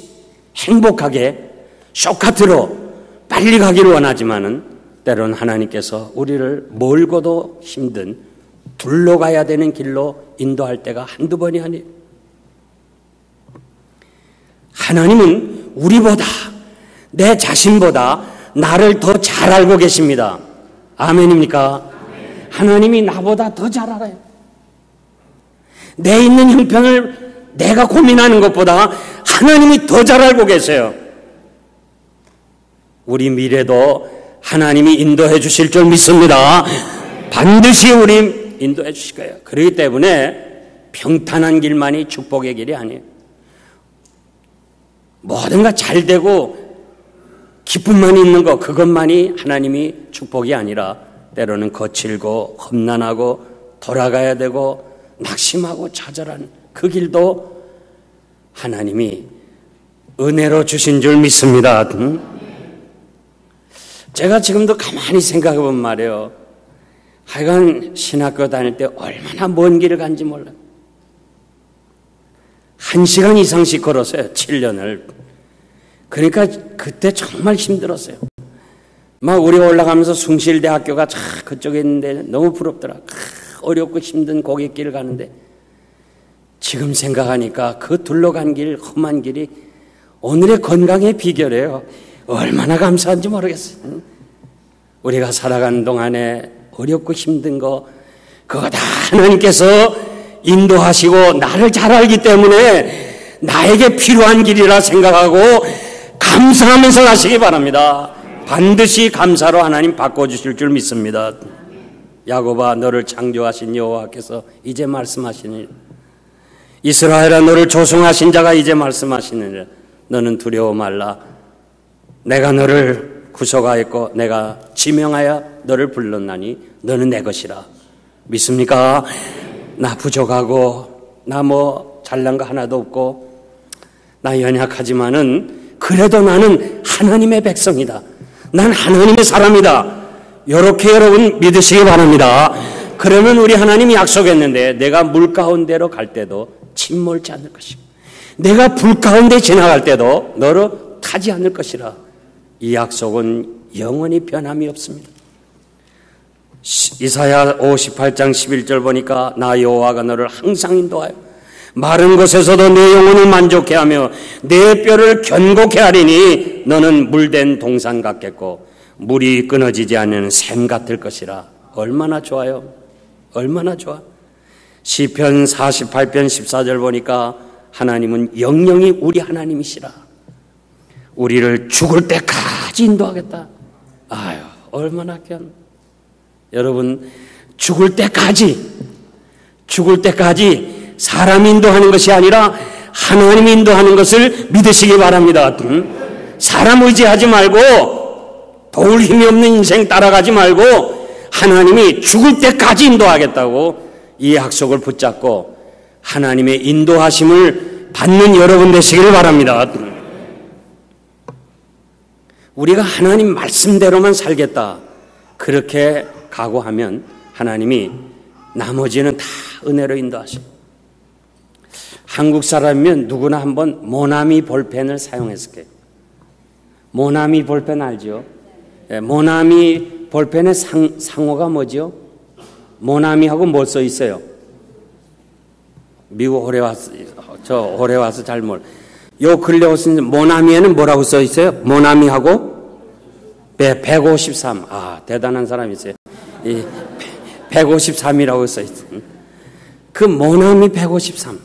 행복하게 쇼카트로 빨리 가기를 원하지만은 때로는 하나님께서 우리를 멀고도 힘든 둘러가야 되는 길로 인도할 때가 한두 번이 아니에요. 하나님은 우리보다, 내 자신보다 나를 더 잘 알고 계십니다. 아멘입니까? 아멘. 하나님이 나보다 더 잘 알아요. 내 있는 형편을 내가 고민하는 것보다 하나님이 더 잘 알고 계세요. 우리 미래도 하나님이 인도해 주실 줄 믿습니다. 반드시 우리 인도해 주실 거예요. 그렇기 때문에 평탄한 길만이 축복의 길이 아니에요. 뭐든가 잘 되고 기쁨만 있는 것, 그것만이 하나님이 축복이 아니라 때로는 거칠고 험난하고 돌아가야 되고 낙심하고 좌절한 그 길도 하나님이 은혜로 주신 줄 믿습니다. 제가 지금도 가만히 생각해 보면 말이에요. 하여간 신학교 다닐 때 얼마나 먼 길을 간지 몰라요. 1시간 이상씩 걸었어요. 7년을. 그러니까 그때 정말 힘들었어요. 막 우리 올라가면서 숭실대학교가 그쪽에 있는데 너무 부럽더라. 어렵고 힘든 고갯길을 가는데 지금 생각하니까 그 둘러간 길, 험한 길이 오늘의 건강의 비결이에요. 얼마나 감사한지 모르겠어요. 우리가 살아가는 동안에 어렵고 힘든 거, 그거 다 하나님께서 인도하시고 나를 잘 알기 때문에 나에게 필요한 길이라 생각하고 감사하면서 가시기 바랍니다. 반드시 감사로 하나님 바꿔주실 줄 믿습니다. 야곱아, 너를 창조하신 여호와께서 이제 말씀하시니, 이스라엘아, 너를 조성하신 자가 이제 말씀하시느니라. 너는 두려워 말라. 내가 너를 구속하였고 내가 지명하여 너를 불렀나니 너는 내 것이라. 믿습니까? 나 부족하고 나 잘난 거 하나도 없고 나 연약하지만은 그래도 나는 하나님의 백성이다. 난 하나님의 사람이다. 이렇게 여러분 믿으시기 바랍니다. 그러면 우리 하나님이 약속했는데 내가 물 가운데로 갈 때도 침몰지 않을 것이고 내가 불 가운데 지나갈 때도 너로 타지 않을 것이라. 이 약속은 영원히 변함이 없습니다. 이사야 58장 11절 보니까 나 여호와가 너를 항상 인도하여 마른 곳에서도 내 영혼을 만족해 하며 내 뼈를 견고케 하리니 너는 물된 동산 같겠고 물이 끊어지지 않는 샘 같을 것이라. 얼마나 좋아요. 얼마나 좋아. 시편 48편 14절 보니까 하나님은 영영이 우리 하나님이시라. 우리를 죽을 때까지 인도하겠다. 아유, 얼마나 귀한. 여러분, 죽을 때까지 사람이 인도하는 것이 아니라 하나님이 인도하는 것을 믿으시기 바랍니다. 사람 의지하지 말고 도울 힘이 없는 인생 따라가지 말고 하나님이 죽을 때까지 인도하겠다고 이 약속을 붙잡고 하나님의 인도하심을 받는 여러분 되시길 바랍니다. 우리가 하나님 말씀대로만 살겠다 그렇게 각오하면 하나님이 나머지는 다 은혜로 인도하십니다. 한국 사람이면 누구나 한번 모나미 볼펜을 사용했을 거예요. 모나미 볼펜 알죠? 모나미 볼펜의 상호가 뭐죠? 모나미하고 뭐 써 있어요? 미국 오래 와서 잘 몰라. 요 근래 오신 모나미에는 뭐라고 써 있어요? 모나미하고 153. 아, 대단한 사람이 있어요. 153이라고 써 있어요. 그 모나미 153.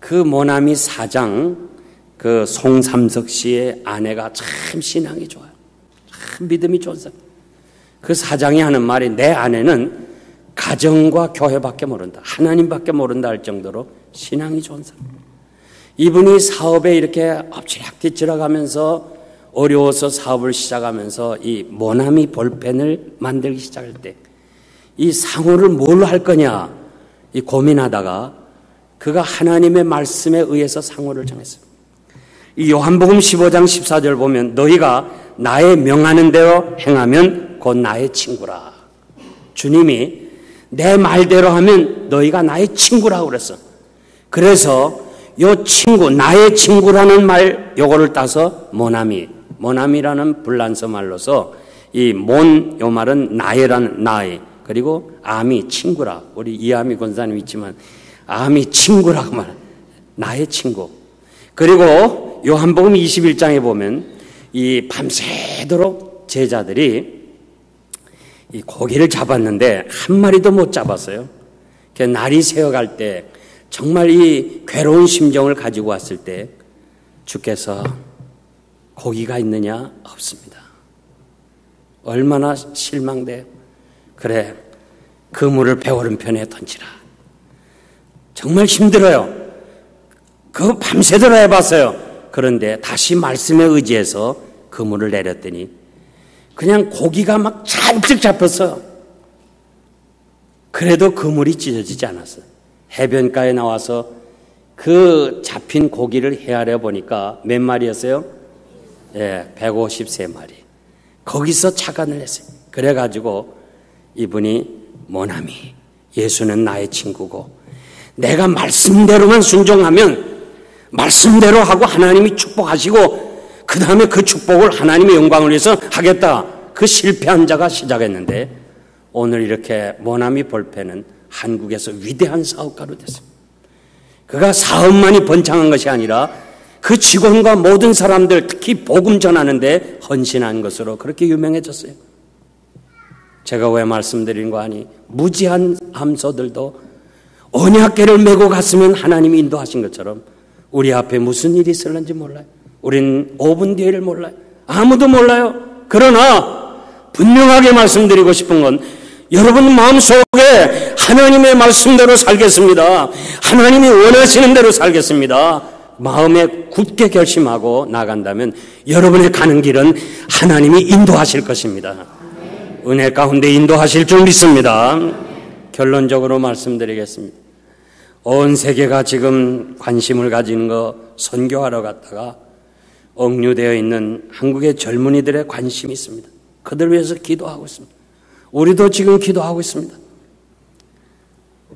그 모나미 사장, 그 송삼석 씨의 아내가 참 신앙이 좋아요. 참 믿음이 좋은 사람. 그 사장이 하는 말이 내 아내는 가정과 교회밖에 모른다. 하나님밖에 모른다 할 정도로 신앙이 좋은 사람. 이분이 사업에 이렇게 엎치락뒤치락 하면서 어려워서 사업을 시작하면서 이 모나미 볼펜을 만들기 시작할 때 이 상호를 뭘로 할 거냐 이 고민하다가 그가 하나님의 말씀에 의해서 상호를 정했어요. 이 요한복음 15장 14절 보면 너희가 나의 명하는 대로 행하면 곧 나의 친구라. 주님이 내 말대로 하면 너희가 나의 친구라고 그랬어. 그래서 요 친구, 나의 친구라는 말 요거를 따서 모나미라는 불란서 말로서 이 요 말은 나의라는 나의, 그리고 암이 친구라. 우리 이암이 권사님 있지만 암이 친구라고 말해. 나의 친구. 그리고 요한복음 21장에 보면 이 밤새도록 제자들이 이 고기를 잡았는데 한 마리도 못 잡았어요. 날이 새어갈 때 정말 이 괴로운 심정을 가지고 왔을 때 주께서 고기가 있느냐? 없습니다. 얼마나 실망돼요. 그래, 그물을 배오른편에 던지라. 정말 힘들어요. 그거 밤새도록 해봤어요. 그런데 다시 말씀에 의지해서 그물을 내렸더니 그냥 고기가 막 잔뜩 잡혔어요. 그래도 그물이 찢어지지 않았어요. 해변가에 나와서 그 잡힌 고기를 헤아려 보니까 몇 마리였어요? 153마리. 거기서 착안을 했어요. 그래가지고 이분이 모나미, 예수는 나의 친구고 내가 말씀대로만 순종하면 말씀대로 하고 하나님이 축복하시고 그 다음에 그 축복을 하나님의 영광을 위해서 하겠다. 그 실패한 자가 시작했는데 오늘 이렇게 모나미 볼펜은 한국에서 위대한 사업가로 됐습니다. 그가 사업만이 번창한 것이 아니라 그 직원과 모든 사람들 특히 복음 전하는데 헌신한 것으로 그렇게 유명해졌어요. 제가 왜 말씀드린 거 아니? 무지한 함소들도 언약궤를 메고 갔으면 하나님이 인도하신 것처럼 우리 앞에 무슨 일이 있을는지 몰라요. 우린 5분 뒤를 몰라요. 아무도 몰라요. 그러나 분명하게 말씀드리고 싶은 건 여러분 마음속에 하나님의 말씀대로 살겠습니다. 하나님이 원하시는 대로 살겠습니다. 마음에 굳게 결심하고 나간다면 여러분의 가는 길은 하나님이 인도하실 것입니다. 은혜 가운데 인도하실 줄 믿습니다. 결론적으로 말씀드리겠습니다. 온 세계가 지금 관심을 가지는 거 선교하러 갔다가 억류되어 있는 한국의 젊은이들의 관심이 있습니다. 그들 위해서 기도하고 있습니다. 우리도 지금 기도하고 있습니다.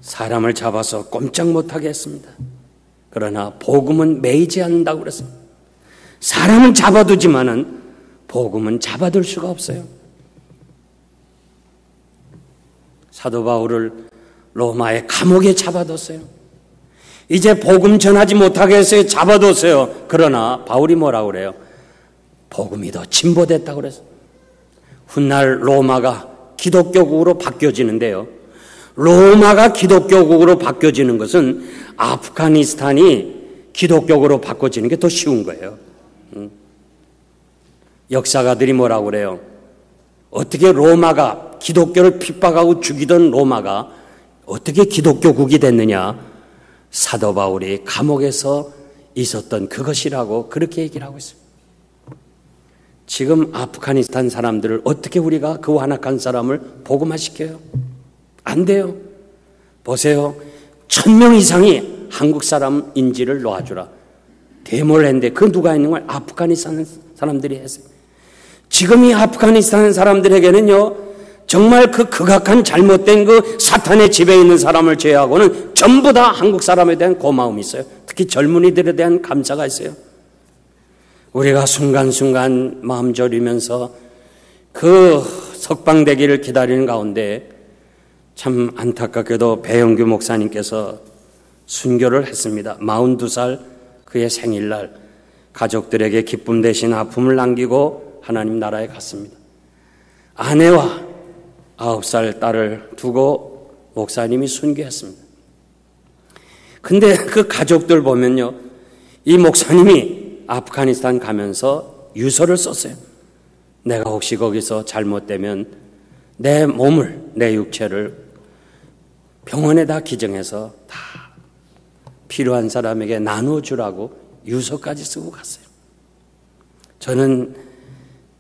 사람을 잡아서 꼼짝 못하게 했습니다. 그러나 복음은 매이지 않는다고 그랬어요. 사람은 잡아두지만은 복음은 잡아둘 수가 없어요. 사도 바울을 로마의 감옥에 잡아뒀어요. 이제 복음 전하지 못하게 해서 잡아뒀어요. 그러나 바울이 뭐라고 그래요? 복음이 더 진보됐다고 그랬어요. 훗날 로마가 기독교국으로 바뀌어지는데요. 로마가 기독교국으로 바뀌어지는 것은 아프가니스탄이 기독교국으로 바꿔지는 게 더 쉬운 거예요. 역사가들이 뭐라고 그래요? 어떻게 로마가 기독교를 핍박하고 죽이던 로마가 어떻게 기독교국이 됐느냐? 사도 바울이 감옥에서 있었던 그것이라고 그렇게 얘기를 하고 있어요. 지금 아프가니스탄 사람들을 어떻게 우리가 그 완악한 사람을 복음화시켜요? 안 돼요. 보세요. 1000명 이상이 한국 사람인지를 놓아주라. 데모를 했는데 그 누가 있는 걸 아프가니스탄 사람들이 했어요. 지금 이 아프가니스탄 사람들에게는요, 정말 그 극악한 잘못된 그 사탄의 지배에 있는 사람을 제외하고는 전부 다 한국 사람에 대한 고마움이 있어요. 특히 젊은이들에 대한 감사가 있어요. 우리가 순간순간 마음 졸이면서 그 석방되기를 기다리는 가운데 참 안타깝게도 배영규 목사님께서 순교를 했습니다. 42살 그의 생일날 가족들에게 기쁨 대신 아픔을 남기고 하나님 나라에 갔습니다. 아내와 9살 딸을 두고 목사님이 순교했습니다. 근데 그 가족들 보면요, 이 목사님이 아프가니스탄 가면서 유서를 썼어요. 내가 혹시 거기서 잘못되면 내 몸을, 내 육체를 병원에다 기증해서 다 필요한 사람에게 나눠주라고 유서까지 쓰고 갔어요. 저는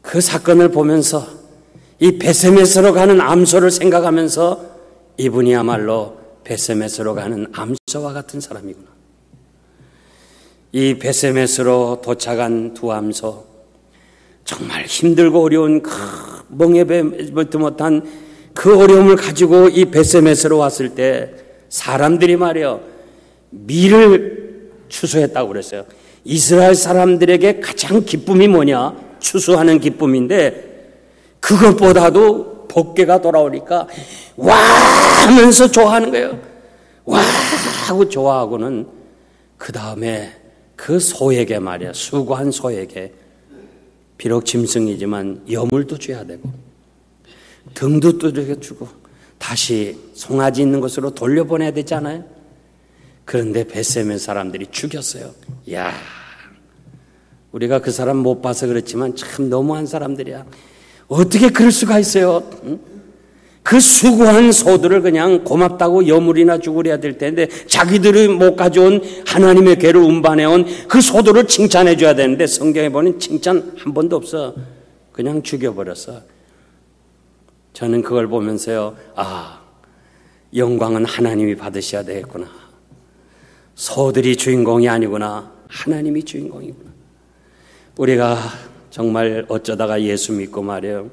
그 사건을 보면서 이 베세메스로 가는 암소를 생각하면서 이분이야말로 베세메스로 가는 암소와 같은 사람이구나. 이 베세메스로 도착한 두 암소, 정말 힘들고 어려운 그 멍에배지 못한 그 어려움을 가지고 이 베세메스로 왔을 때 사람들이 말이요, 밀을 추수했다고 그랬어요. 이스라엘 사람들에게 가장 기쁨이 뭐냐? 추수하는 기쁨인데 그것보다도 복개가 돌아오니까 와 하면서 좋아하는 거예요. 와 하고 좋아하고는 그 다음에 그 소에게 말이야, 수고한 소에게 비록 짐승이지만 여물도 줘야 되고 등도 두드려주고 다시 송아지 있는 곳으로 돌려보내야 되잖아요. 그런데 베세메 사람들이 죽였어요. 이야, 우리가 그 사람 못 봐서 그렇지만 참 너무한 사람들이야. 어떻게 그럴 수가 있어요? 응? 그 수고한 소들을 그냥 고맙다고 여물이나 주고 그래야 될 텐데 자기들이 못 가져온 하나님의 괴를 운반해온 그 소들을 칭찬해 줘야 되는데 성경에 보면 칭찬 한 번도 없어. 그냥 죽여버렸어. 저는 그걸 보면서요, 아, 영광은 하나님이 받으셔야 되겠구나. 소들이 주인공이 아니구나. 하나님이 주인공이구나. 우리가 정말 어쩌다가 예수 믿고 말이에요,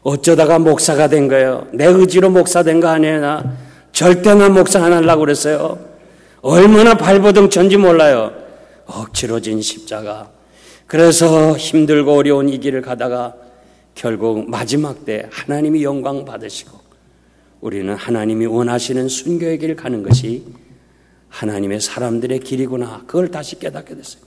어쩌다가 목사가 된 거예요. 내 의지로 목사 된 거 아니에요. 나 절대 나 목사 안 하려고 그랬어요. 얼마나 발버둥 쳤는지 몰라요. 억지로 진 십자가. 그래서 힘들고 어려운 이 길을 가다가 결국 마지막 때 하나님이 영광 받으시고 우리는 하나님이 원하시는 순교의 길 가는 것이 하나님의 사람들의 길이구나. 그걸 다시 깨닫게 됐어요.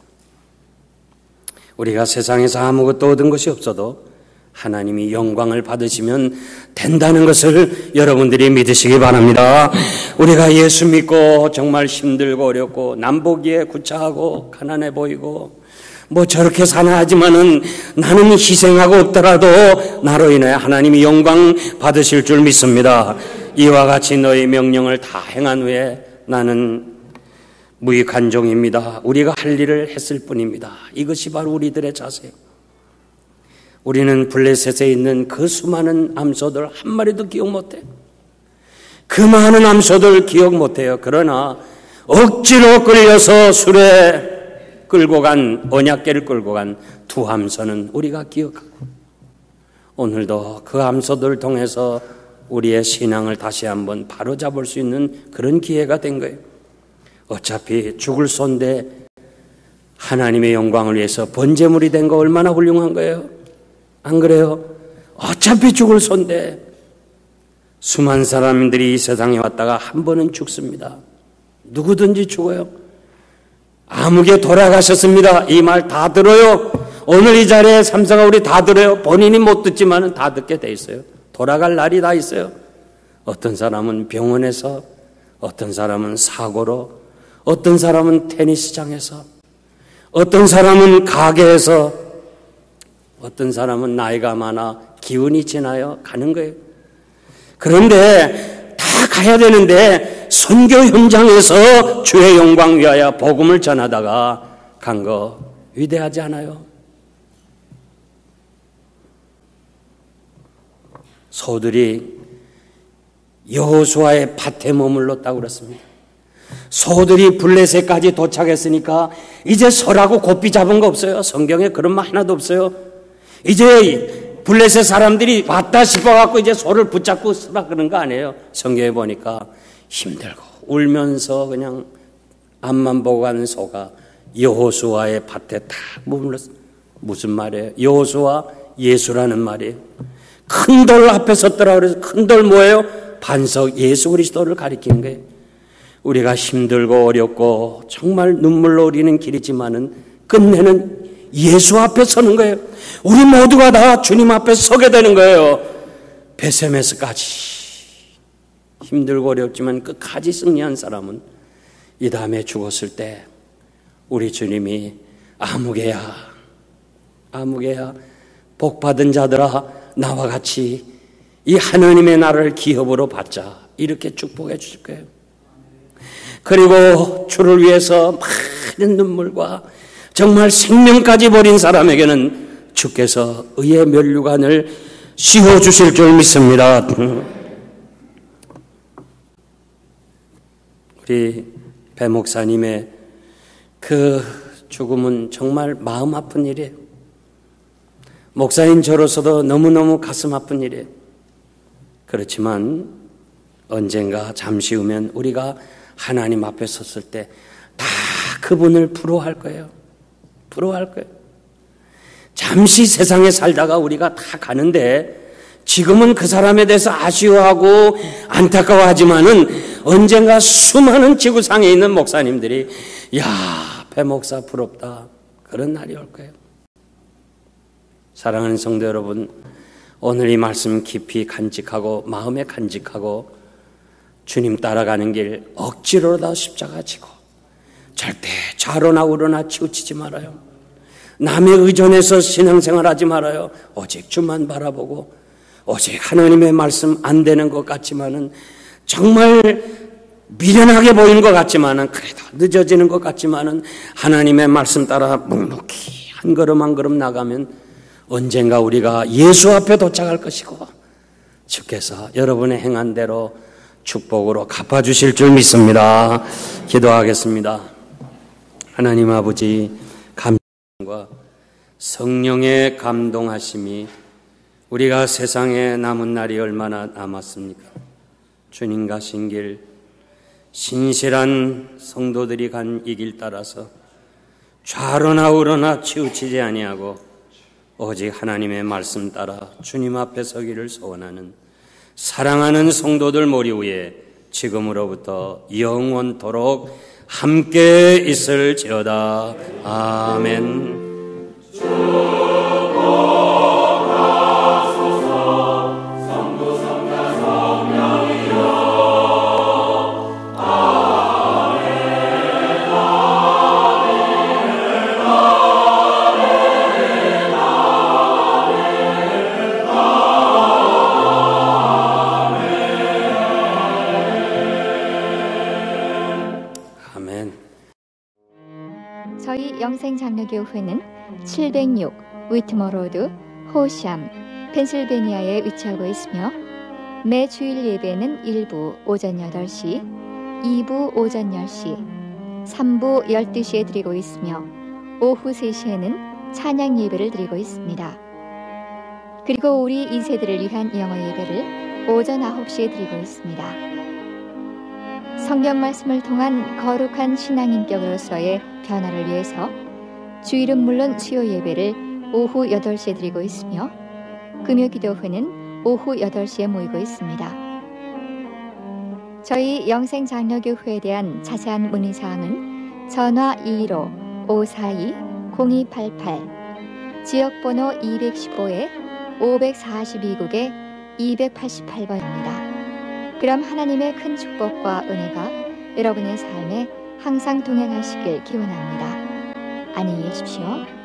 우리가 세상에서 아무것도 얻은 것이 없어도 하나님이 영광을 받으시면 된다는 것을 여러분들이 믿으시기 바랍니다. 우리가 예수 믿고 정말 힘들고 어렵고 남보기에 구차하고 가난해 보이고 뭐 저렇게 사나 하지만은 나는 희생하고 없더라도 나로 인해 하나님이 영광 받으실 줄 믿습니다. 이와 같이 너의 명령을 다 행한 후에 나는 무익한 종입니다. 우리가 할 일을 했을 뿐입니다. 이것이 바로 우리들의 자세예요. 우리는 블레셋에 있는 그 수많은 암소들 한 마리도 기억 못해요. 그 많은 암소들 기억 못해요. 그러나 억지로 끌려서 술에 끌고 간, 언약궤를 끌고 간 두 암소는 우리가 기억하고 오늘도 그 암소들을 통해서 우리의 신앙을 다시 한번 바로잡을 수 있는 그런 기회가 된 거예요. 어차피 죽을 손데 하나님의 영광을 위해서 번제물이 된 거 얼마나 훌륭한 거예요? 안 그래요? 어차피 죽을 손데 수많은 사람들이 이 세상에 왔다가 한 번은 죽습니다. 누구든지 죽어요. 암흑에 돌아가셨습니다. 이 말 다 들어요. 오늘 이 자리에 삼사가 우리 다 들어요. 본인이 못 듣지만 다 듣게 돼 있어요. 돌아갈 날이 다 있어요. 어떤 사람은 병원에서, 어떤 사람은 사고로, 어떤 사람은 테니스장에서, 어떤 사람은 가게에서, 어떤 사람은 나이가 많아 기운이 지나요. 가는 거예요. 그런데 다 가야 되는데 선교 현장에서 주의 영광 위하여 복음을 전하다가 간 거 위대하지 않아요? 소들이 여호수아의 밭에 머물렀다고 그랬습니다. 소들이 블레셋까지 도착했으니까 이제 설하고 고삐 잡은 거 없어요. 성경에 그런 말 하나도 없어요. 이제 블레셋 사람들이 왔다 싶어갖고 이제 소를 붙잡고 쓰라 그런 거 아니에요. 성경에 보니까 힘들고 울면서 그냥 앞만 보고 가는 소가 여호수아의 밭에 다 머물렀어요. 무슨 말이에요? 여호수아 예수라는 말이에요. 큰 돌 앞에 섰더라 그래서 큰 돌 뭐예요? 반석 예수 그리스도를 가리키는 거예요. 우리가 힘들고 어렵고 정말 눈물로 흐리는 길이지만은 끝내는 예수 앞에 서는 거예요. 우리 모두가 다 주님 앞에 서게 되는 거예요. 베세메스까지 힘들고 어렵지만 끝까지 승리한 사람은 이 다음에 죽었을 때 우리 주님이 아무개야 복받은 자들아 나와 같이 이 하나님의 나라를 기업으로 받자 이렇게 축복해 주실 거예요. 그리고 주를 위해서 많은 눈물과 정말 생명까지 버린 사람에게는 주께서 의의 면류관을 씌워주실 줄 믿습니다. 우리 배 목사님의 그 죽음은 정말 마음 아픈 일이에요. 목사인 저로서도 너무너무 가슴 아픈 일이에요. 그렇지만 언젠가 잠시 후면 우리가 하나님 앞에 섰을 때 다 그분을 부러워할 거예요. 부러워할 거예요. 잠시 세상에 살다가 우리가 다 가는데 지금은 그 사람에 대해서 아쉬워하고 안타까워하지만은 언젠가 수많은 지구상에 있는 목사님들이 야, 배 목사 부럽다. 그런 날이 올 거예요. 사랑하는 성도 여러분, 오늘 이 말씀 깊이 간직하고 마음에 간직하고 주님 따라가는 길 억지로라도 십자가 지고 절대 좌로나 우로나 치우치지 말아요. 남의 의존해서 신앙생활하지 말아요. 오직 주만 바라보고 오직 하나님의 말씀 안 되는 것 같지만은 정말 미련하게 보이는 것 같지만은 그래도 늦어지는 것 같지만은 하나님의 말씀 따라 묵묵히 한 걸음 한 걸음 나가면 언젠가 우리가 예수 앞에 도착할 것이고 주께서 여러분의 행한 대로 축복으로 갚아주실 줄 믿습니다. 기도하겠습니다. 하나님 아버지, 감동과 성령의 감동하심이 우리가 세상에 남은 날이 얼마나 남았습니까? 주님 가신 길, 신실한 성도들이 간 이 길 따라서 좌로나 우로나 치우치지 아니하고 오직 하나님의 말씀 따라 주님 앞에 서기를 소원하는 사랑하는 성도들 머리 위에 지금으로부터 영원토록 함께 있을지어다. 아멘. 저희 영생장로교회는 706 위트머로드 호샴 펜실베니아에 위치하고 있으며 매 주일 예배는 1부 오전 8시, 2부 오전 10시, 3부 12시에 드리고 있으며 오후 3시에는 찬양 예배를 드리고 있습니다. 그리고 우리 2세들을 위한 영어 예배를 오전 9시에 드리고 있습니다. 성경 말씀을 통한 거룩한 신앙인격으로서의 변화를 위해서 주일은 물론 수요 예배를 오후 8시에 드리고 있으며 금요 기도회는 오후 8시에 모이고 있습니다. 저희 영생장로교회에 대한 자세한 문의사항은 전화 215-542-0288 지역번호 215-542국에 288번입니다. 그럼 하나님의 큰 축복과 은혜가 여러분의 삶에 항상 동행하시길 기원합니다. 안녕히 계십시오.